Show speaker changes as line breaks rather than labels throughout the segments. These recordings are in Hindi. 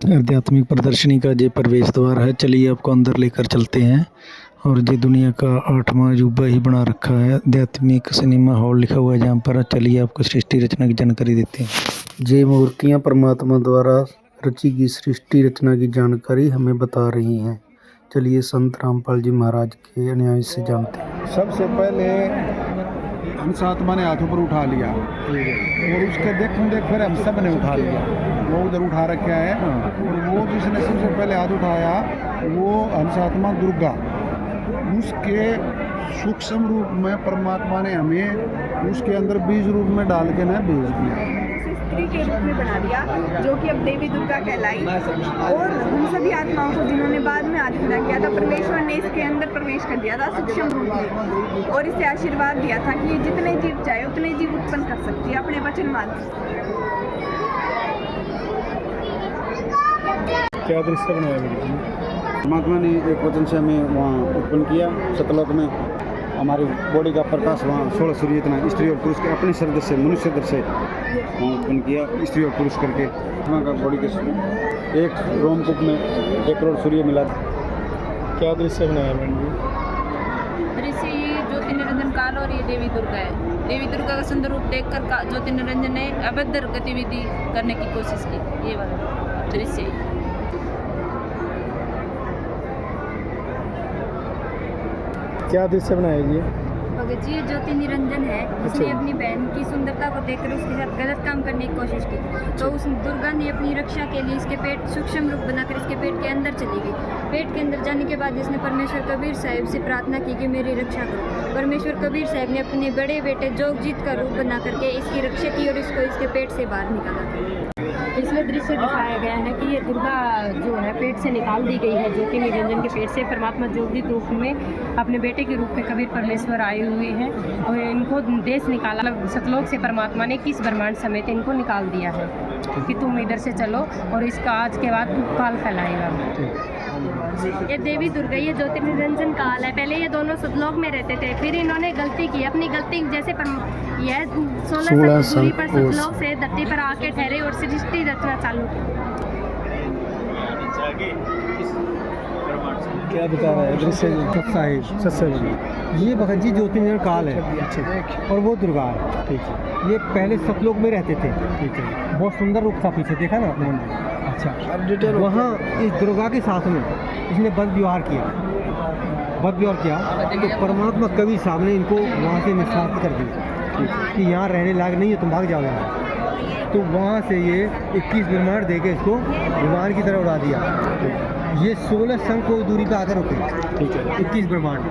आध्यात्मिक प्रदर्शनी का ये प्रवेश द्वार है। चलिए आपको अंदर लेकर चलते हैं। और ये दुनिया का 8वां अजूबा ही बना रखा है। आध्यात्मिक सिनेमा हॉल लिखा हुआ है जहाँ पर। चलिए आपको सृष्टि रचना की जानकारी देते हैं। ये मूर्तियाँ परमात्मा द्वारा रची गई सृष्टि रचना की जानकारी हमें बता रही हैं। चलिए संत रामपाल जी महाराज के अनुयायी से जानते हैं।
सबसे पहले हंस आत्मा ने हाथों पर उठा लिया और उसके देख फिर हम सब ने उठा लिया। वो उधर उठा रखा है और वो जिसने सबसे पहले हाथ उठाया वो हंस आत्मा दुर्गा। उसके सूक्ष्म रूप में परमात्मा ने हमें उसके अंदर बीज रूप में डाल के ना भेज दिया,
स्त्री के रूप में बना दिया, जो कि अब देवी दुर्गा कहलाई। और उन सभी आत्माओं को जिन्होंने बाद में हाथ खड़ा किया था, परमेश्वर ने इसके अंदर प्रवेश कर दिया था सूक्ष्म रूप में, और इसे आशीर्वाद दिया था कि ये जितने जीव चाहे उतने जीव उत्पन्न कर सकती है अपने वचन माध्यम।
क्या दृश्य बनाया गया?
परमात्मा ने एक वचन से हमें वहाँ उत्पन्न किया सतलोक में। हमारी बॉडी का प्रकाश वहाँ 16 सूर्य इतना स्त्री और पुरुष के अपने शरीर से मनुष्य शरीर से वहाँ उत्पन्न किया, स्त्री और पुरुष करके। वहाँ का बॉडी के एक रोमकूप में 1 करोड़ सूर्य मिला।
क्या दृश्य बनाया मैडम जी?
दृश्य ये ज्योति निरंजन काल और ये देवी दुर्गा है। देवी दुर्गा का सुंदर रूप देखकर ज्योति निरंजन ने अभद्र गतिविधि करने की कोशिश की। ये वाला दृश्य है।
क्या दृश्य बनाया जी?
भगत जी ज्योति निरंजन है, उसने अपनी बहन की सुंदरता को देखकर उसके साथ गलत काम करने की कोशिश की, तो उस दुर्गा ने अपनी रक्षा के लिए इसके पेट सूक्ष्म रूप बनाकर इसके पेट के अंदर चली गई। पेट के अंदर जाने के बाद इसने परमेश्वर कबीर साहिब से प्रार्थना की कि मेरी रक्षा करो। परमेश्वर कबीर साहिब ने अपने बड़े बेटे जोगजीत का रूप बना करके इसकी रक्षा की और इसको इसके पेट से बाहर निकाला।
इसमें दृश्य दिखाया गया है कि ये दुर्गा जो है पेट से निकाल दी गई है, ज्योति निरंजन के पेट से। परमात्मा जोगजीत रूप में अपने बेटे के रूप में कबीर परमेश्वर आए हुए हैं और इनको देश निकाला। सतलोक से परमात्मा ने किस ब्रह्मांड समेत इनको निकाल दिया है कि तुम इधर से चलो और इसका आज के बाद काल फैलाएगा।
ये देवी दुर्गा ये ज्योति निरंजन काल है। पहले ये दोनों सतलोक में रहते थे, फिर इन्होंने गलती की। अपनी गलती जैसे यह 16 दूरी पर सतलोक से धरती पर आके ठहरे और सृष्टि रचना चालू की।
क्या बता रहा है दृश्य?
सत्साहिब ये भगत जी ज्योति निरंजन काल है और वो दुर्गा है।
ठीक है,
ये पहले सतलोक में रहते थे।
ठीक है।
बहुत सुंदर रूप था, पीछे देखा ना आपने? अच्छा, वहाँ इस दुर्गा के साथ में इसने बद व्यवहार किया तो परमात्मा कवि साहब ने इनको वहाँ से निष्कासित कर दिया कि यहाँ रहने लायक नहीं है, तुम भाग जाओ यहाँ। तो वहाँ से ये 21 ब्रह्मांड दे के इसको विमान की तरह उड़ा दिया। ये 16 संघ को दूरी पे आकर रुके।
ठीक है।
21 ब्रह्मांड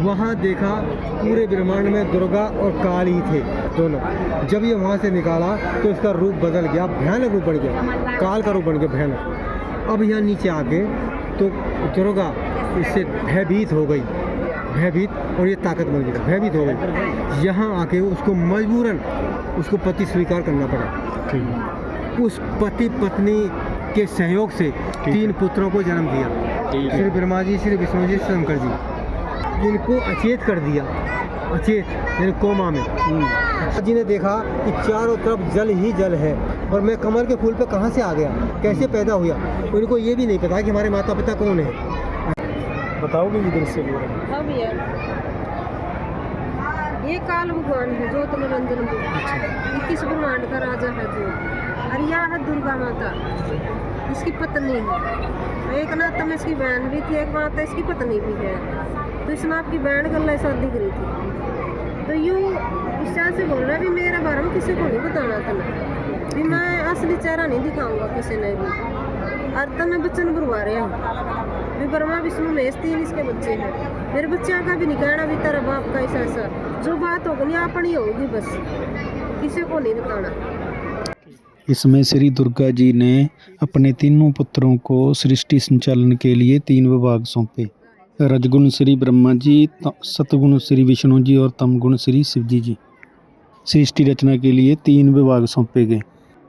वहाँ देखा, पूरे ब्रह्मांड में दुर्गा और काल ही थे दोनों। जब ये वहाँ से निकाला तो इसका रूप बदल गया, भयानक रूप बढ़ गया, काल का रूप बन गया भयानक। अब यहाँ नीचे आके तो दुर्गा इससे भयभीत हो गई, और ये ताकत बन गई, भयभीत हो गई। यहाँ आके उसको मजबूरन उसको पति स्वीकार करना पड़ा। उस पति पत्नी के सहयोग से 3 पुत्रों को जन्म दिया, श्री ब्रह्मा जी, श्री विष्णु जी, शंकर जी। इनको अचेत कर दिया, अचेत यानी कोमा में। जी ने देखा कि चारों तरफ जल ही जल है और मैं कमल के फूल पे कहाँ से आ गया, कैसे पैदा हुआ। उनको ये भी नहीं पता कि हमारे माता पिता कौन है।
बताओगे ये दृश्य?
हाँ भैया, ये काल भगवान है ज्योति निरंजन, 21 ब्रह्मांड का राजा है जो। और यह है दुर्गा माता, इसकी पत्नी है। एक नाता में इसकी बहन भी थी, एक माता इसकी पत्नी भी है। तो इसने आपकी बहन गल्ला शादी करी थी। तो यूँ इस चाल से बोल रहा है भी मेरा भरम किसी को नहीं बताना तुम्हें, भी मैं असली चेहरा नहीं दिखाऊंगा किसी ने भी। और तब मैं बच्चन बुरवा रहा हूँ भी ब्रह्मा विष्णु महेश 3 इसके बच्चे हैं। मेरे बच्चों का भी नहीं कहना भी तेरा बाप का ऐसा जो बात होगी अपनी होगी, बस किसी को नहीं बताना।
इसमें श्री दुर्गा जी ने अपने तीनों पुत्रों को सृष्टि संचालन के लिए 3 विभाग सौंपे। रजगुण श्री ब्रह्मा जी, सतगुण श्री विष्णु जी और तमगुण श्री शिव जी। सृष्टि रचना के लिए 3 विभाग सौंपे गए।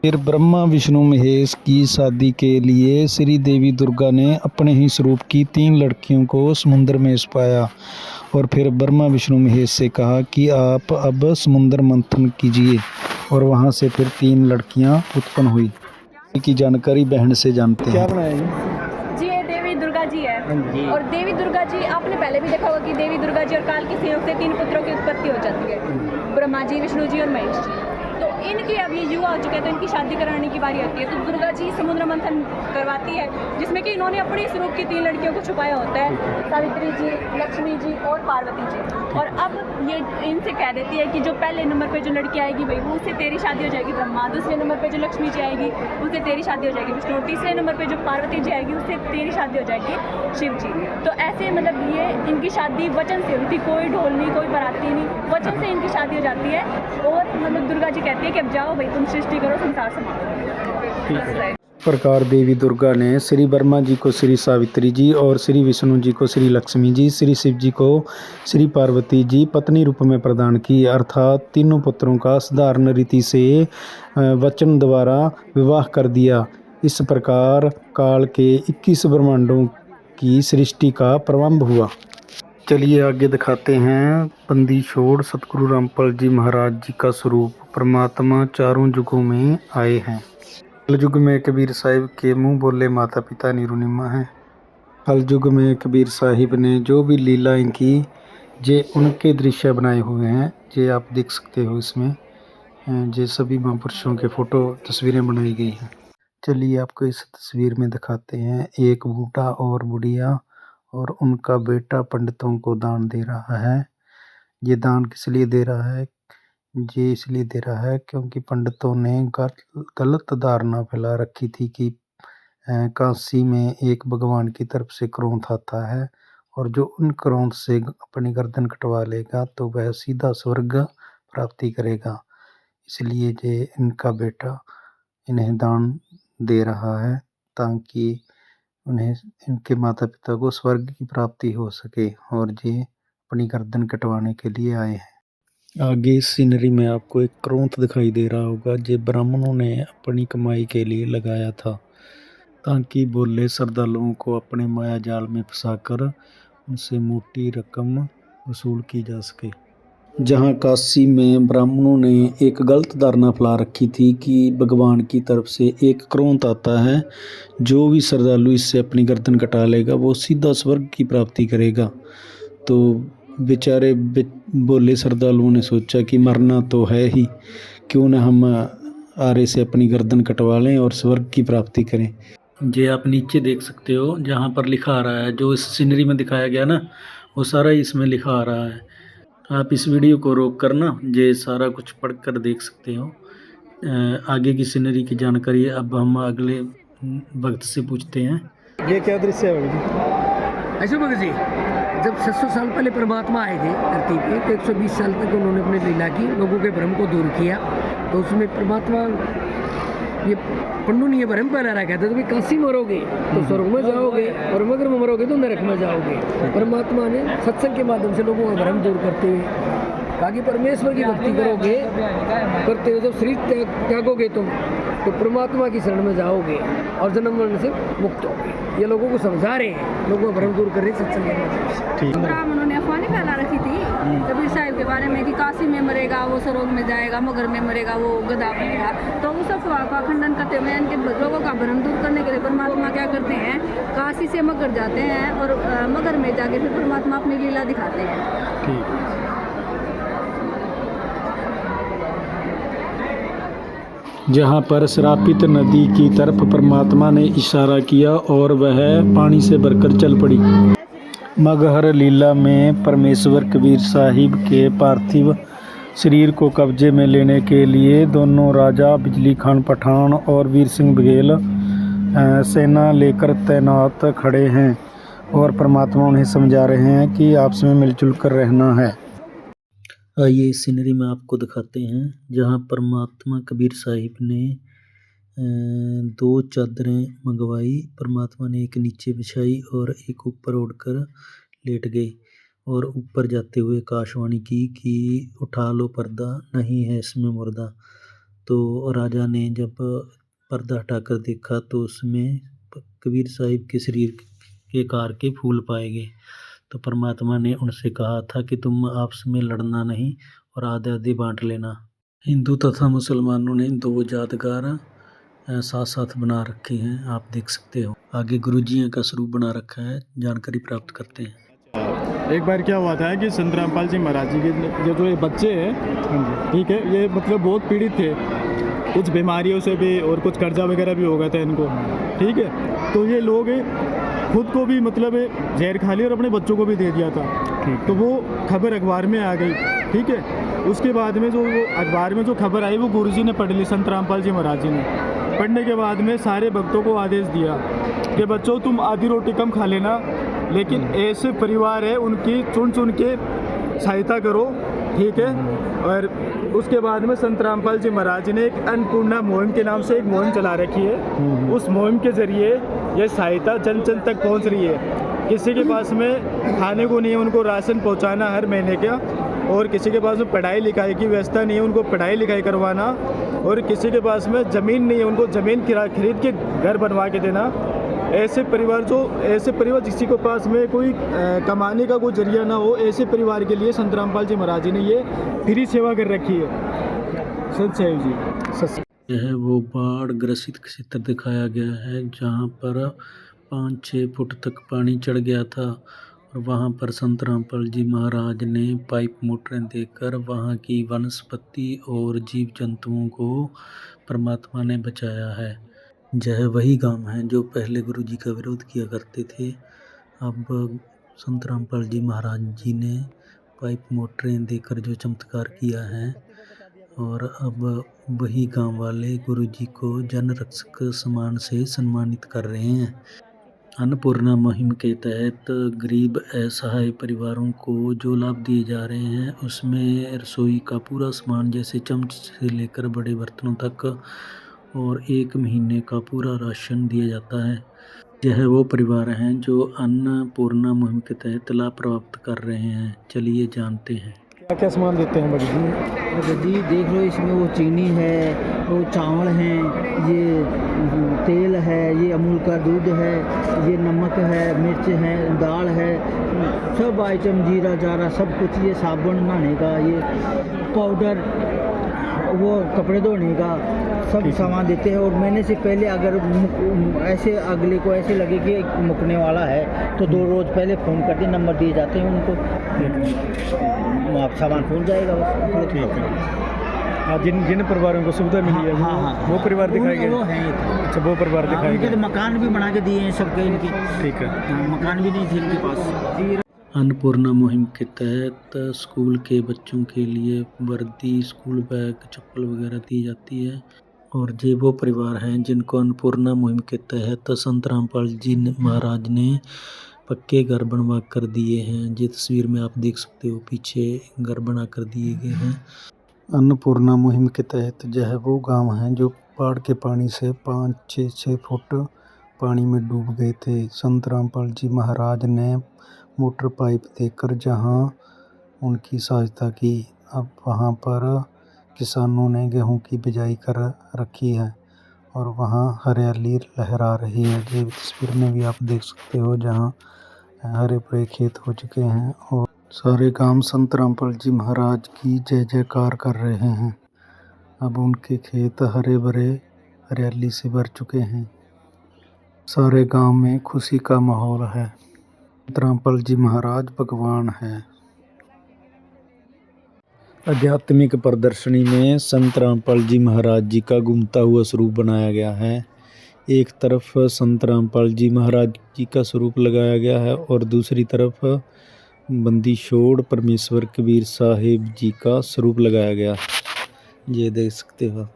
फिर ब्रह्मा विष्णु महेश की शादी के लिए श्री देवी दुर्गा ने अपने ही स्वरूप की 3 लड़कियों को समुद्र में छिपाया और फिर ब्रह्मा विष्णु महेश से कहा कि आप अब समुद्र मंथन कीजिए और वहाँ से फिर 3 लड़कियाँ उत्पन्न हुई। की जानकारी बहन से जानते
क्या
हैं।
बनाया ये?
जी ये देवी दुर्गा जी है। और देवी दुर्गा जी आपने पहले भी देखा होगा कि देवी दुर्गा जी और काल के संयोग से 3 पुत्रों की उत्पत्ति हो जाती है, ब्रह्मा जी, विष्णु जी और महेश जी। तो इनकी अब ये युवा हो चुके हैं तो इनकी शादी कराने की बारी आती है। तो दुर्गा जी समुद्र मंथन करवाती है जिसमें कि इन्होंने अपने स्वरूप की 3 लड़कियों को छुपाया होता है, सावित्री जी, लक्ष्मी जी और पार्वती जी। और अब ये इनसे कह देती है कि जो पहले नंबर पे जो लड़की आएगी भाई वो उससे तेरी शादी हो जाएगी ब्रह्मा, दूसरे नंबर पे जो लक्ष्मी जी आएगी उससे तेरी शादी हो जाएगी विष्णु, तीसरे नंबर पे जो पार्वती जी आएगी उससे तेरी शादी हो जाएगी शिव जी। तो ऐसे मतलब ये इनकी शादी वचन से हुई थी, कोई ढोल नहीं, कोई बाराती नहीं, वचन से इनकी शादी हो जाती है। और मतलब दुर्गा जी कहती है कि अब जाओ भाई तुम सृष्टि करो, संसार संभालो।
इस प्रकार देवी दुर्गा ने श्री ब्रह्मा जी को श्री सावित्री जी और श्री विष्णु जी को श्री लक्ष्मी जी, श्री शिव जी को श्री पार्वती जी पत्नी रूप में प्रदान की, अर्थात तीनों पुत्रों का साधारण रीति से वचन द्वारा विवाह कर दिया। इस प्रकार काल के 21 ब्रह्मांडों की सृष्टि का प्रारंभ हुआ। चलिए आगे दिखाते हैं बंदी छोड़ सतगुरु रामपाल जी महाराज जी का स्वरूप। परमात्मा चारों युगों में आए हैं। कलयुग में कबीर साहिब के मुंह बोले माता पिता निरुनिमा हैं। कलयुग में कबीर साहिब ने जो भी लीलाएं की जे उनके दृश्य बनाए हुए हैं, जे आप देख सकते हो इसमें जे सभी महापुरुषों के फ़ोटो तस्वीरें बनाई गई हैं। चलिए आपको इस तस्वीर में दिखाते हैं एक बूढ़ा और बुढ़िया और उनका बेटा पंडितों को दान दे रहा है। ये दान किस लिए दे रहा है? ये इसलिए दे रहा है क्योंकि पंडितों ने गलत धारणा फैला रखी थी कि काशी में एक भगवान की तरफ से क्रोध आता है और जो उन क्रोध से अपनी गर्दन कटवा लेगा तो वह सीधा स्वर्ग प्राप्ति करेगा। इसलिए ये इनका बेटा इन्हें दान दे रहा है ताकि उन्हें इनके माता पिता को स्वर्ग की प्राप्ति हो सके और ये अपनी गर्दन कटवाने के लिए आए हैं। आगे इस सीनरी में आपको एक क्रोंत दिखाई दे रहा होगा जो ब्राह्मणों ने अपनी कमाई के लिए लगाया था ताकि भोले श्रद्धालुओं को अपने माया जाल में फंसाकर उनसे मोटी रकम वसूल की जा सके। जहां काशी में ब्राह्मणों ने एक गलत धारणा फैला रखी थी कि भगवान की तरफ से एक क्रोंत आता है, जो भी श्रद्धालु इससे अपनी गर्दन कटा लेगा वो सीधा स्वर्ग की प्राप्ति करेगा। तो बेचारे भोले श्रद्धालुओं ने सोचा कि मरना तो है ही, क्यों ना हम आरे से अपनी गर्दन कटवा लें और स्वर्ग की प्राप्ति करें। ये आप नीचे देख सकते हो जहाँ पर लिखा आ रहा है, जो इस सीनरी में दिखाया गया ना वो सारा इसमें लिखा आ रहा है। आप इस वीडियो को रोक कर ना ये सारा कुछ पढ़ कर देख सकते हो। आगे की सीनरी की जानकारी अब हम अगले भक्त से पूछते हैं।
ये क्या दृश्य है भाई?
ऐसे भगत जी, जब 700 साल पहले परमात्मा आए थे धरती पे तो 120 साल तक उन्होंने अपनी लीला की, लोगों के भ्रम को दूर किया। तो उसमें परमात्मा ये पंडू ने ये भ्रम फैला रखा था, तो भाई काशी मरोगे तो स्वर्ग में जाओगे और मगर में मरोगे तो नरक में जाओगे। परमात्मा ने सत्संग के माध्यम से लोगों का भ्रम दूर करते हुए कहा कि परमेश्वर की भक्ति करोगे, करते हुए जब शरीर त्यागोगे तुम तो परमात्मा की शरण में जाओगे और जन्म मरण से मुक्त होगे। ये लोगों को समझा रहे हैं, लोगों का भ्रम दूर कर रहे हैं सत्संग के माध्यम से।
ब्राह्मणों ने अफवाह फैला रखी थी कबीर साहिब के बारे में कि काशी में मरेगा वो सरोग में जाएगा, मगर में मरेगा वो गधा बनेगा। तो उस अफवाह का खंडन करते हुए इनके लोगों का भ्रम दूर करने के लिए परमात्मा क्या करते हैं, काशी से मगर जाते हैं और मगर में जाके फिर परमात्मा अपनी लीला दिखाते हैं।
जहाँ पर श्रापित नदी की तरफ परमात्मा ने इशारा किया और वह पानी से भरकर चल पड़ी। मगहर लीला में परमेश्वर कबीर साहिब के पार्थिव शरीर को कब्जे में लेने के लिए दोनों राजा बिजली खान पठान और वीर सिंह बघेल सेना लेकर तैनात खड़े हैं और परमात्मा उन्हें समझा रहे हैं कि आपस में मिलजुल कर रहना है। आइए इस सीनरी में आपको दिखाते हैं जहाँ परमात्मा कबीर साहिब ने 2 चादरें मंगवाई। परमात्मा ने एक नीचे बिछाई और एक ऊपर ओढ़कर लेट गए और ऊपर जाते हुए आकाशवाणी की कि उठा लो पर्दा, नहीं है इसमें मुर्दा। तो राजा ने जब पर्दा हटाकर देखा तो उसमें कबीर साहिब के शरीर के कार के फूल पाए गए। तो परमात्मा ने उनसे कहा था कि तुम आपस में लड़ना नहीं और आधे आधे बांट लेना। हिंदू तथा मुसलमानों ने 2 यादगार साथ साथ बना रखे हैं, आप देख सकते हो। आगे गुरुजियों का स्वरूप बना रखा है, जानकारी प्राप्त करते हैं।
एक बार क्या हुआ था कि संत रामपाल जी महाराज जी के जो ये बच्चे हैं, ठीक है, ये मतलब बहुत पीड़ित थे कुछ बीमारियों से भी, और कुछ कर्जा वगैरह भी हो गया था इनको, ठीक है। तो ये लोग खुद को भी मतलब जहर खा लिया और अपने बच्चों को भी दे दिया था। तो वो खबर अखबार में आ गई, ठीक है। उसके बाद में जो वो अखबार में जो खबर आई वो गुरुजी ने पढ़ ली, संत रामपाल जी महाराज जी ने। पढ़ने के बाद में सारे भक्तों को आदेश दिया कि बच्चों तुम आधी रोटी कम खा लेना, लेकिन ऐसे परिवार है उनकी चुन चुन के सहायता करो, ठीक है। और उसके बाद में संत रामपाल जी महाराज जी ने एक अन्नपूर्णा मुहिम के नाम से एक मुहिम चला रखी है। उस मुहिम के ज़रिए ये सहायता जन जन तक पहुंच रही है। किसी के पास में खाने को नहीं है, उनको राशन पहुंचाना हर महीने का, और किसी के पास में पढ़ाई लिखाई की व्यवस्था नहीं है, उनको पढ़ाई लिखाई करवाना, और किसी के पास में ज़मीन नहीं है, उनको ज़मीन खरीद के घर बनवा के देना। ऐसे परिवार जिसकी के पास में कोई कमाने का कोई जरिया ना हो, ऐसे परिवार के लिए संत रामपाल जी महाराज जी ने ये फ्री सेवा कर रखी है। सत साहिब जी।
यह वो बाढ़ ग्रसित क्षेत्र दिखाया गया है जहाँ पर 5-6 फुट तक पानी चढ़ गया था, और वहाँ पर संत रामपाल जी महाराज ने पाइप मोटरें देकर वहाँ की वनस्पति और जीव जंतुओं को परमात्मा ने बचाया है। यह वही गांव है जो पहले गुरुजी का विरोध किया करते थे। अब संत रामपाल जी महाराज जी ने पाइप मोटरें देकर जो चमत्कार किया है, और अब वही गांव वाले गुरुजी को जन रक्षक सम्मान से सम्मानित कर रहे हैं। अन्नपूर्णा मुहिम के तहत गरीब असहाय परिवारों को जो लाभ दिए जा रहे हैं, उसमें रसोई का पूरा सामान जैसे चम्मच से लेकर बड़े बर्तनों तक, और 1 महीने का पूरा राशन दिया जाता है। यह वो परिवार हैं जो अन्नपूर्णा मुहिम के तहत लाभ प्राप्त कर रहे हैं। चलिए जानते हैं।
क्या क्या सामान देते हैं बड़ी जी?
जी देख लो, इसमें वो चीनी है, वो चावल हैं, ये तेल है, ये अमूल का दूध है, ये नमक है, मिर्च है, दाल है, सब आइटम, जीरा जारा सब कुछ, ये साबुन नहाने का, ये पाउडर, वो कपड़े धोने का, सब सामान देते हैं। और महीने से पहले अगर ऐसे अगले को ऐसे लगे कि मुकने वाला है तो 2 रोज़ पहले फ़ोन करके नंबर दिए जाते हैं उनको, आप सामान पहुँच जाएगा बस।
ठीक है। हाँ, जिन परिवारों को सुविधा मिली है वो परिवार दिखाए गए?
वो हैं।
अच्छा, वो परिवार दिखाए
उनके
गए।
तो मकान भी बना के दिए हैं सबके इनके।
ठीक है।
मकान भी नहीं थे इनके पास।
अन्नपूर्णा मुहिम के तहत स्कूल के बच्चों के लिए वर्दी, स्कूल बैग, चप्पल वगैरह दी जाती है। और ये वो परिवार हैं जिनको अन्नपूर्णा मुहिम के तहत संत रामपाल जी महाराज ने पक्के घर बनवा कर दिए हैं। ये तस्वीर में आप देख सकते हो, पीछे घर बना कर दिए गए हैं। अन्नपूर्णा मुहिम के तहत यह वो गांव हैं जो बाढ़ के पानी से 5-6 फुट पानी में डूब गए थे। संत रामपाल जी महाराज ने मोटर पाइप देकर जहां उनकी सहायता की। अब वहां पर किसानों ने गेहूं की बिजाई कर रखी है, और वहां हरियाली लहरा रही है। ये तस्वीर में भी आप देख सकते हो, जहां हरे भरे खेत हो चुके हैं, और सारे गांव संत रामपाल जी महाराज की जय जयकार कर रहे हैं। अब उनके खेत हरे भरे हरियाली से भर चुके हैं। सारे गांव में खुशी का माहौल है। संत रामपाल जी महाराज भगवान हैं। आध्यात्मिक प्रदर्शनी में संत रामपाल जी महाराज जी का घूमता हुआ स्वरूप बनाया गया है। एक तरफ संत रामपाल जी महाराज जी का स्वरूप लगाया गया है, और दूसरी तरफ बंदी छोड़ परमेश्वर कबीर साहिब जी का स्वरूप लगाया गया। ये देख सकते हो।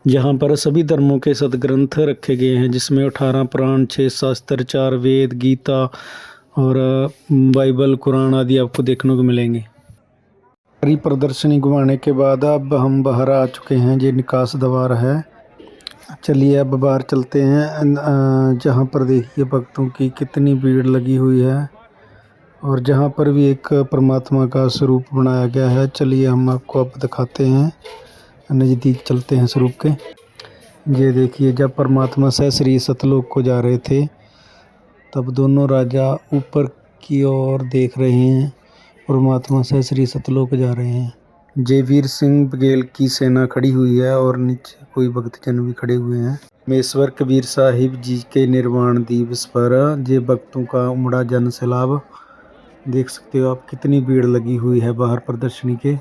यहाँ पर सभी धर्मों के सदग्रंथ रखे गए हैं, जिसमें 18 पुराण, 6 शास्त्र, 4 वेद, गीता और बाइबल, कुरान आदि आपको देखने को मिलेंगे। सारी प्रदर्शनी घुमाने के बाद अब हम बाहर आ चुके हैं। ये निकास द्वार है। चलिए अब बाहर चलते हैं, जहाँ पर देखिए भक्तों की कितनी भीड़ लगी हुई है, और जहाँ पर भी एक परमात्मा का स्वरूप बनाया गया है। चलिए हम आपको अब दिखाते हैं, नज़दीक चलते हैं स्वरूप के। ये देखिए, जब परमात्मा से श्री सतलोक को जा रहे थे तब दोनों राजा ऊपर की ओर देख रहे हैं, परमात्मा से श्री सतलोक जा रहे हैं। जय वीर सिंह बघेल की सेना खड़ी हुई है और नीचे कोई भक्तजन भी खड़े हुए हैं। मेश्वर कबीर साहिब जी के निर्वाण दिवस पर जे भक्तों का उमड़ा जन सैलाब देख सकते हो आप, कितनी भीड़ लगी हुई है बाहर प्रदर्शनी के।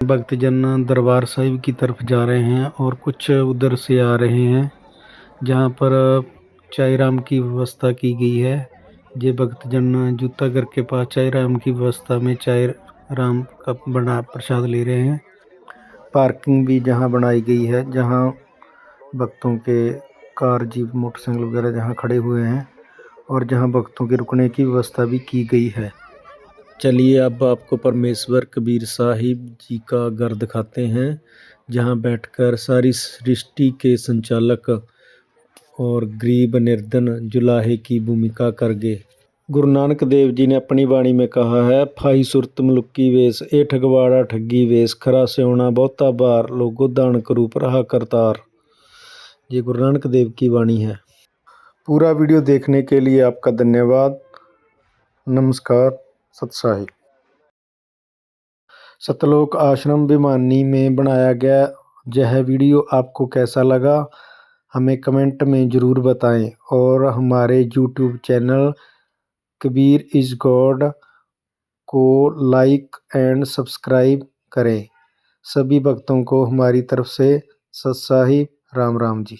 भक्तजन दरबार साहिब की तरफ जा रहे हैं और कुछ उधर से आ रहे हैं जहां पर चाय राम की व्यवस्था की गई है। ये भक्तजन जूतागर के पास चाय राम की व्यवस्था में चाय राम का बना प्रसाद ले रहे हैं। पार्किंग भी जहां बनाई गई है, जहां भक्तों के कार जीप मोटरसाइकिल वगैरह जहां खड़े हुए हैं और जहां भक्तों के रुकने की व्यवस्था भी की गई है। चलिए अब आपको परमेश्वर कबीर साहिब जी का घर दिखाते हैं, जहां बैठकर सारी सृष्टि के संचालक और गरीब निर्धन जुलाहे की भूमिका कर गए। गुरु नानक देव जी ने अपनी वाणी में कहा है, फाई सुरत मलुकी वेश ए ठगवाड़ा ठगी वेश, खरा सेवना बहुता बार लोगो दान करू रहा करतार। ये गुरु नानक देव की वाणी है। पूरा वीडियो देखने के लिए आपका धन्यवाद। नमस्कार। सतसाहिब। सतलोक आश्रम भिवानी में बनाया गया यह वीडियो आपको कैसा लगा हमें कमेंट में ज़रूर बताएं और हमारे YouTube channel Kabir is God को लाइक एंड सब्सक्राइब करें। सभी भक्तों को हमारी तरफ से सत साहिब राम राम जी।